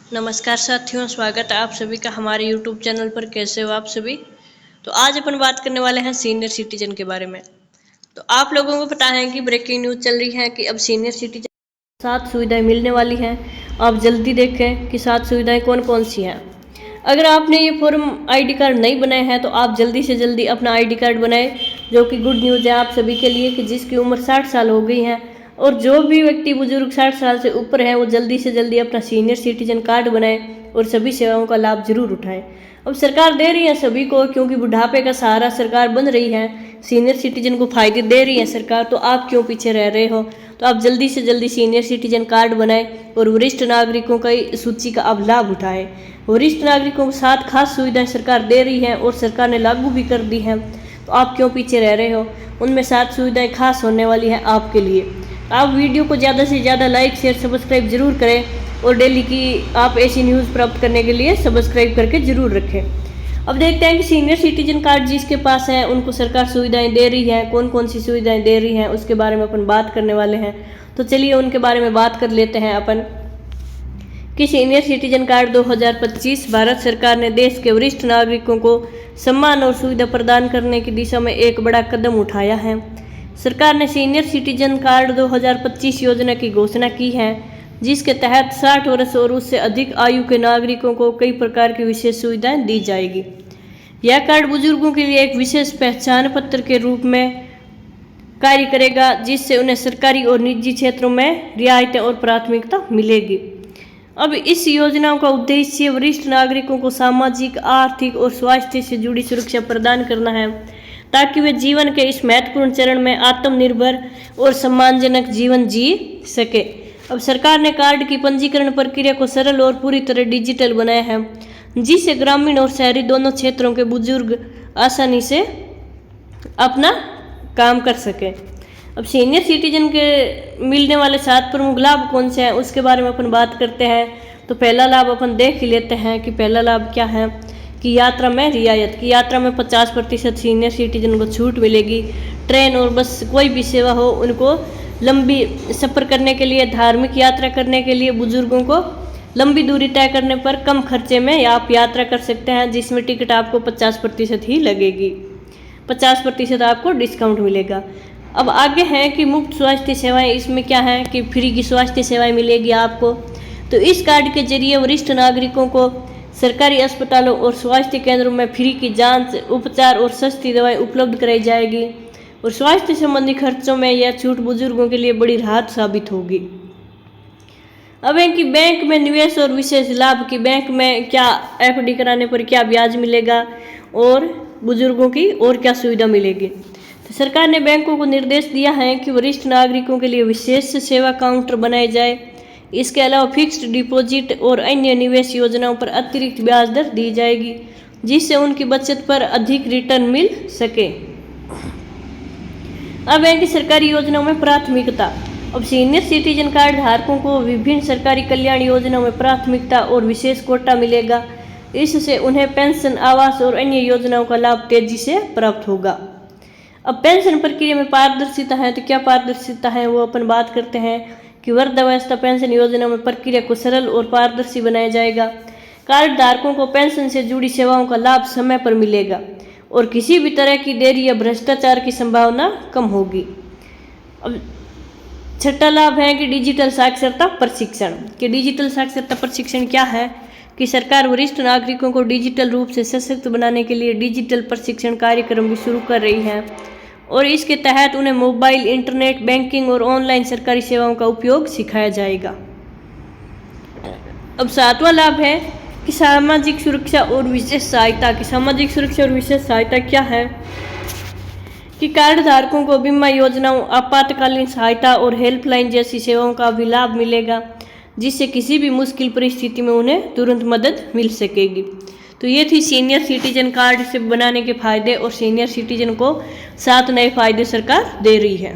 नमस्कार साथियों, स्वागत है आप सभी का हमारे YouTube चैनल पर। कैसे हो आप सभी। तो आज अपन बात करने वाले हैं सीनियर सिटीजन के बारे में। तो आप लोगों को पता है कि ब्रेकिंग न्यूज़ चल रही है कि अब सीनियर सिटीजन 7 सुविधाएं मिलने वाली हैं। आप जल्दी देखें कि 7 सुविधाएं कौन कौन सी हैं। अगर आपने ये फॉर्म ID कार्ड नहीं बनाए हैं तो आप जल्दी से जल्दी अपना ID कार्ड बनाएं, जो कि गुड न्यूज़ है आप सभी के लिए कि जिसकी उम्र 60 साल हो गई है और जो भी व्यक्ति बुजुर्ग 60 साल से ऊपर है वो जल्दी से जल्दी अपना सीनियर सिटीजन कार्ड बनाए और सभी सेवाओं का लाभ जरूर उठाएं। अब सरकार दे रही है सभी को, क्योंकि बुढ़ापे का सहारा सरकार बन रही है, सीनियर सिटीजन को फायदे दे रही है सरकार, तो आप क्यों पीछे रह रहे हो। तो आप जल्दी से जल्दी सीनियर सिटीजन कार्ड बनाएं और वरिष्ठ नागरिकों की सूची का अब लाभ उठाएं। वरिष्ठ नागरिकों को 7 खास सुविधाएं सरकार दे रही है और सरकार ने लागू भी कर दी है, तो आप क्यों पीछे रह रहे हो। उनमें 7 सुविधाएं खास होने वाली हैं आपके लिए। आप वीडियो को ज़्यादा से ज़्यादा लाइक शेयर सब्सक्राइब जरूर करें और डेली की आप ऐसी न्यूज़ प्राप्त करने के लिए सब्सक्राइब करके ज़रूर रखें। अब देखते हैं कि सीनियर सिटीजन कार्ड जिसके पास है उनको सरकार सुविधाएं दे रही है, कौन कौन सी सुविधाएं दे रही हैं उसके बारे में अपन बात करने वाले हैं। तो चलिए उनके बारे में बात कर लेते हैं अपन कि सीनियर सिटीजन कार्ड 2025 भारत सरकार ने देश के वरिष्ठ नागरिकों को सम्मान और सुविधा प्रदान करने की दिशा में एक बड़ा कदम उठाया है। सरकार ने सीनियर सिटीजन कार्ड 2025 योजना की घोषणा की है, जिसके तहत 60 वर्ष और उससे अधिक आयु के नागरिकों को कई प्रकार की विशेष सुविधाएं दी जाएगी। यह कार्ड बुजुर्गों के लिए एक विशेष पहचान पत्र के रूप में कार्य करेगा, जिससे उन्हें सरकारी और निजी क्षेत्रों में रियायतें और प्राथमिकता मिलेगी। अब इस योजना का उद्देश्य वरिष्ठ नागरिकों को सामाजिक, आर्थिक और स्वास्थ्य से जुड़ी सुरक्षा प्रदान करना है, ताकि वे जीवन के इस महत्वपूर्ण चरण में आत्मनिर्भर और सम्मानजनक जीवन जी सके। अब सरकार ने कार्ड की पंजीकरण प्रक्रिया को सरल और पूरी तरह डिजिटल बनाया है, जिससे ग्रामीण और शहरी दोनों क्षेत्रों के बुजुर्ग आसानी से अपना काम कर सके। अब सीनियर सिटीजन के मिलने वाले 7 प्रमुख लाभ कौन से हैं उसके बारे में अपन बात करते हैं। तो पहला लाभ अपन देख ही लेते हैं कि पहला लाभ क्या है कि यात्रा में रियायत की यात्रा में 50% सीनियर सिटीजन को छूट मिलेगी। ट्रेन और बस कोई भी सेवा हो, उनको लंबी सफ़र करने के लिए, धार्मिक यात्रा करने के लिए बुजुर्गों को लंबी दूरी तय करने पर कम खर्चे में आप यात्रा कर सकते हैं, जिसमें टिकट आपको 50% ही लगेगी। 50% आपको डिस्काउंट मिलेगा। अब आगे है कि मुफ्त स्वास्थ्य सेवाएं। इसमें क्या है कि फ्री की स्वास्थ्य सेवाएं मिलेगी आपको। तो इस कार्ड के जरिए वरिष्ठ नागरिकों को सरकारी अस्पतालों और स्वास्थ्य केंद्रों में फ्री की जांच, उपचार और सस्ती दवाएं उपलब्ध कराई जाएगी और स्वास्थ्य संबंधी खर्चों में यह छूट बुजुर्गों के लिए बड़ी राहत साबित होगी। अब है कि बैंक में निवेश और विशेष लाभ की बैंक में क्या FD कराने पर क्या ब्याज मिलेगा और बुजुर्गों की और क्या सुविधा मिलेगी। तो सरकार ने बैंकों को निर्देश दिया है कि वरिष्ठ नागरिकों के लिए विशेष सेवा काउंटर बनाए जाए। इसके अलावा फिक्स्ड डिपॉजिट और अन्य निवेश योजनाओं पर अतिरिक्त ब्याज दर दी जाएगी, जिससे उनकी बचत पर अधिक रिटर्न मिल सके। अब है कि सरकारी योजनाओं में प्राथमिकता। अब सीनियर सिटीजन कार्ड धारकों को विभिन्न सरकारी कल्याण योजनाओं में प्राथमिकता और विशेष कोटा मिलेगा। इससे उन्हें पेंशन, आवास और अन्य योजनाओं का लाभ तेजी से प्राप्त होगा। अब पेंशन प्रक्रिया में पारदर्शिता है। तो क्या पारदर्शिता है वो अपन बात करते हैं कि वृद्धावस्था पेंशन योजना में प्रक्रिया को सरल और पारदर्शी बनाया जाएगा। कार्ड धारकों को पेंशन से जुड़ी सेवाओं का लाभ समय पर मिलेगा और किसी भी तरह की देरी या भ्रष्टाचार की संभावना कम होगी। अब छठा लाभ है कि डिजिटल साक्षरता प्रशिक्षण। कि डिजिटल साक्षरता प्रशिक्षण क्या है कि सरकार वरिष्ठ नागरिकों को डिजिटल रूप से सशक्त बनाने के लिए डिजिटल प्रशिक्षण कार्यक्रम भी शुरू कर रही है और इसके तहत उन्हें मोबाइल, इंटरनेट बैंकिंग और ऑनलाइन सरकारी सेवाओं का उपयोग सिखाया जाएगा। अब 7वां लाभ है कि सामाजिक सुरक्षा और विशेष सहायता। की सामाजिक सुरक्षा और विशेष सहायता क्या है कि कार्ड धारकों को बीमा योजनाओं, आपातकालीन सहायता और हेल्पलाइन जैसी सेवाओं का भी लाभ मिलेगा, जिससे किसी भी मुश्किल परिस्थिति में उन्हें तुरंत मदद मिल सकेगी। तो ये थी सीनियर सिटीजन कार्ड से बनाने के फायदे और सीनियर सिटीजन को 7 नए फायदे सरकार दे रही है।